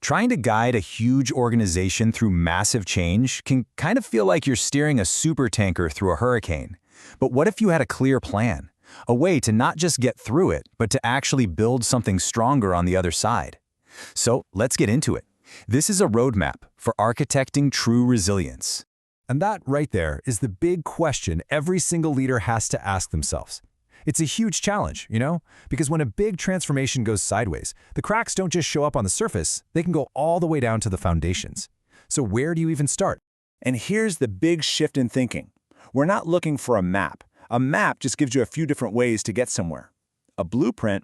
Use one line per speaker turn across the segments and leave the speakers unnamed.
Trying to guide a huge organization through massive change can kind of feel like you're steering a supertanker through a hurricane. But what if you had a clear plan? A way to not just get through it, but to actually build something stronger on the other side. So let's get into it. This is a roadmap for architecting true resilience.
And that right there is the big question every single leader has to ask themselves. It's a huge challenge, because when a big transformation goes sideways, the cracks don't just show up on the surface, they can go all the way down to the foundations. So where do you even start?
And here's the big shift in thinking. We're not looking for a map. A map just gives you a few different ways to get somewhere. A blueprint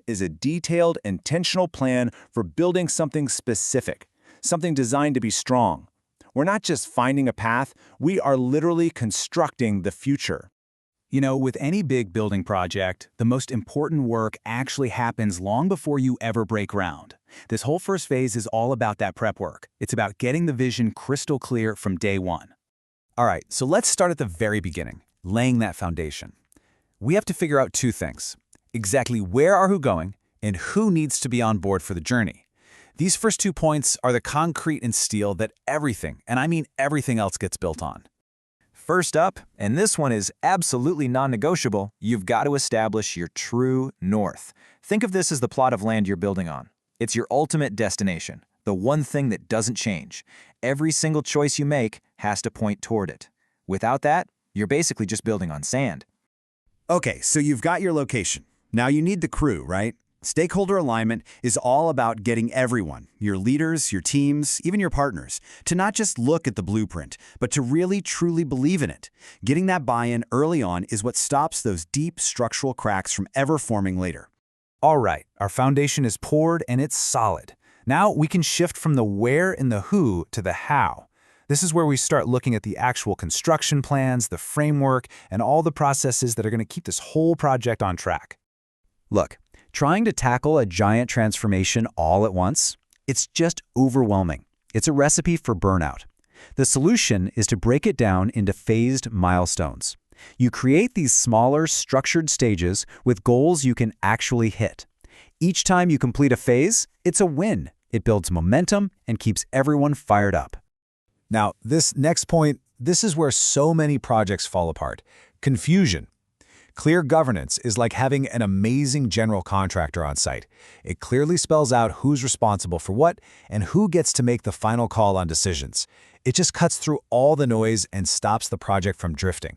is a detailed, intentional plan for building something specific, something designed to be strong. We're not just finding a path, we are literally constructing the future.
With any big building project, the most important work actually happens long before you ever break ground. This whole first phase is all about that prep work. It's about getting the vision crystal clear from day one.
All right, so let's start at the very beginning, laying that foundation. We have to figure out two things. Exactly where are who going, and who needs to be on board for the journey. These first 2 points are the concrete and steel that everything, and I mean everything else, gets built on.
First up, and this one is absolutely non-negotiable, you've got to establish your true north. Think of this as the plot of land you're building on. It's your ultimate destination, the one thing that doesn't change. Every single choice you make has to point toward it. Without that, you're basically just building on sand.
Okay, so you've got your location. Now you need the crew, right? Stakeholder alignment is all about getting everyone, your leaders, your teams, even your partners, to not just look at the blueprint, but to really truly believe in it. Getting that buy-in early on is what stops those deep structural cracks from ever forming later.
All right, our foundation is poured and it's solid. Now we can shift from the where and the who to the how. This is where we start looking at the actual construction plans, the framework, and all the processes that are going to keep this whole project on track. Look, trying to tackle a giant transformation all at once, it's just overwhelming. It's a recipe for burnout. The solution is to break it down into phased milestones. You create these smaller, structured stages with goals you can actually hit. Each time you complete a phase, it's a win. It builds momentum and keeps everyone fired up.
Now, this next point, this is where so many projects fall apart. Confusion. Clear governance is like having an amazing general contractor on site. It clearly spells out who's responsible for what and who gets to make the final call on decisions. It just cuts through all the noise and stops the project from drifting.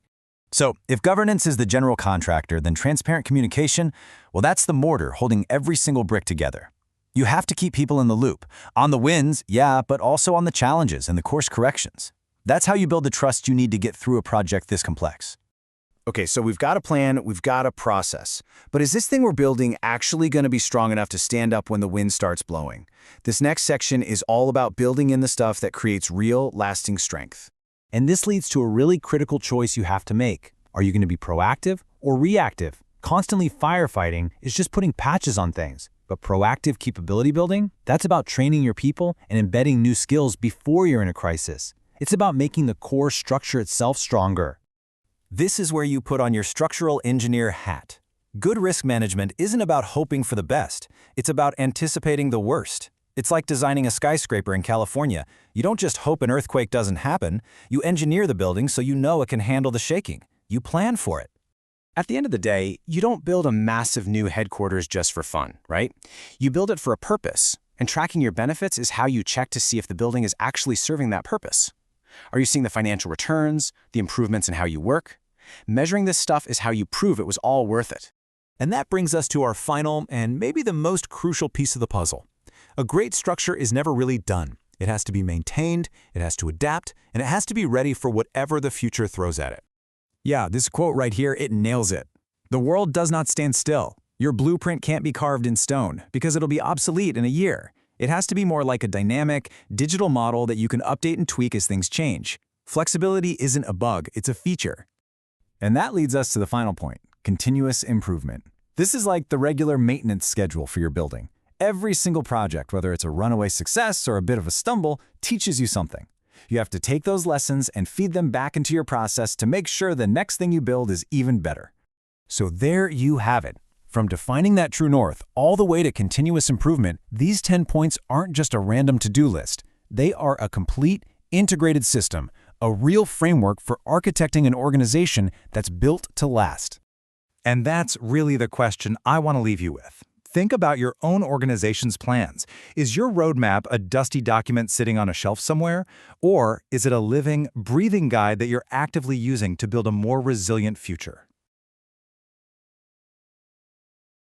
So, if governance is the general contractor, then transparent communication, well, that's the mortar holding every single brick together. You have to keep people in the loop. On the wins, yeah, but also on the challenges and the course corrections. That's how you build the trust you need to get through a project this complex.
Okay, so we've got a plan, we've got a process. But is this thing we're building actually going to be strong enough to stand up when the wind starts blowing? This next section is all about building in the stuff that creates real, lasting strength.
And this leads to a really critical choice you have to make. Are you going to be proactive or reactive? Constantly firefighting is just putting patches on things. But proactive capability building, that's about training your people and embedding new skills before you're in a crisis. It's about making the core structure itself stronger.
This is where you put on your structural engineer hat. Good risk management isn't about hoping for the best. It's about anticipating the worst. It's like designing a skyscraper in California. You don't just hope an earthquake doesn't happen. You engineer the building so you know it can handle the shaking. You plan for it.
At the end of the day, you don't build a massive new headquarters just for fun, right? You build it for a purpose, and tracking your benefits is how you check to see if the building is actually serving that purpose. Are you seeing the financial returns, the improvements in how you work? Measuring this stuff is how you prove it was all worth it.
And that brings us to our final and maybe the most crucial piece of the puzzle. A great structure is never really done. It has to be maintained, it has to adapt, and it has to be ready for whatever the future throws at it.
Yeah, this quote right here, it nails it. The world does not stand still. Your blueprint can't be carved in stone because it'll be obsolete in a year. It has to be more like a dynamic, digital model that you can update and tweak as things change. Flexibility isn't a bug, it's a feature. And that leads us to the final point, continuous improvement. This is like the regular maintenance schedule for your building. Every single project, whether it's a runaway success or a bit of a stumble, teaches you something. You have to take those lessons and feed them back into your process to make sure the next thing you build is even better. So there you have it.
From defining that true north all the way to continuous improvement, these 10 points aren't just a random to-do list. They are a complete, integrated system, a real framework for architecting an organization that's built to last.
And that's really the question I want to leave you with. Think about your own organization's plans. Is your roadmap a dusty document sitting on a shelf somewhere? Or is it a living, breathing guide that you're actively using to build a more resilient future?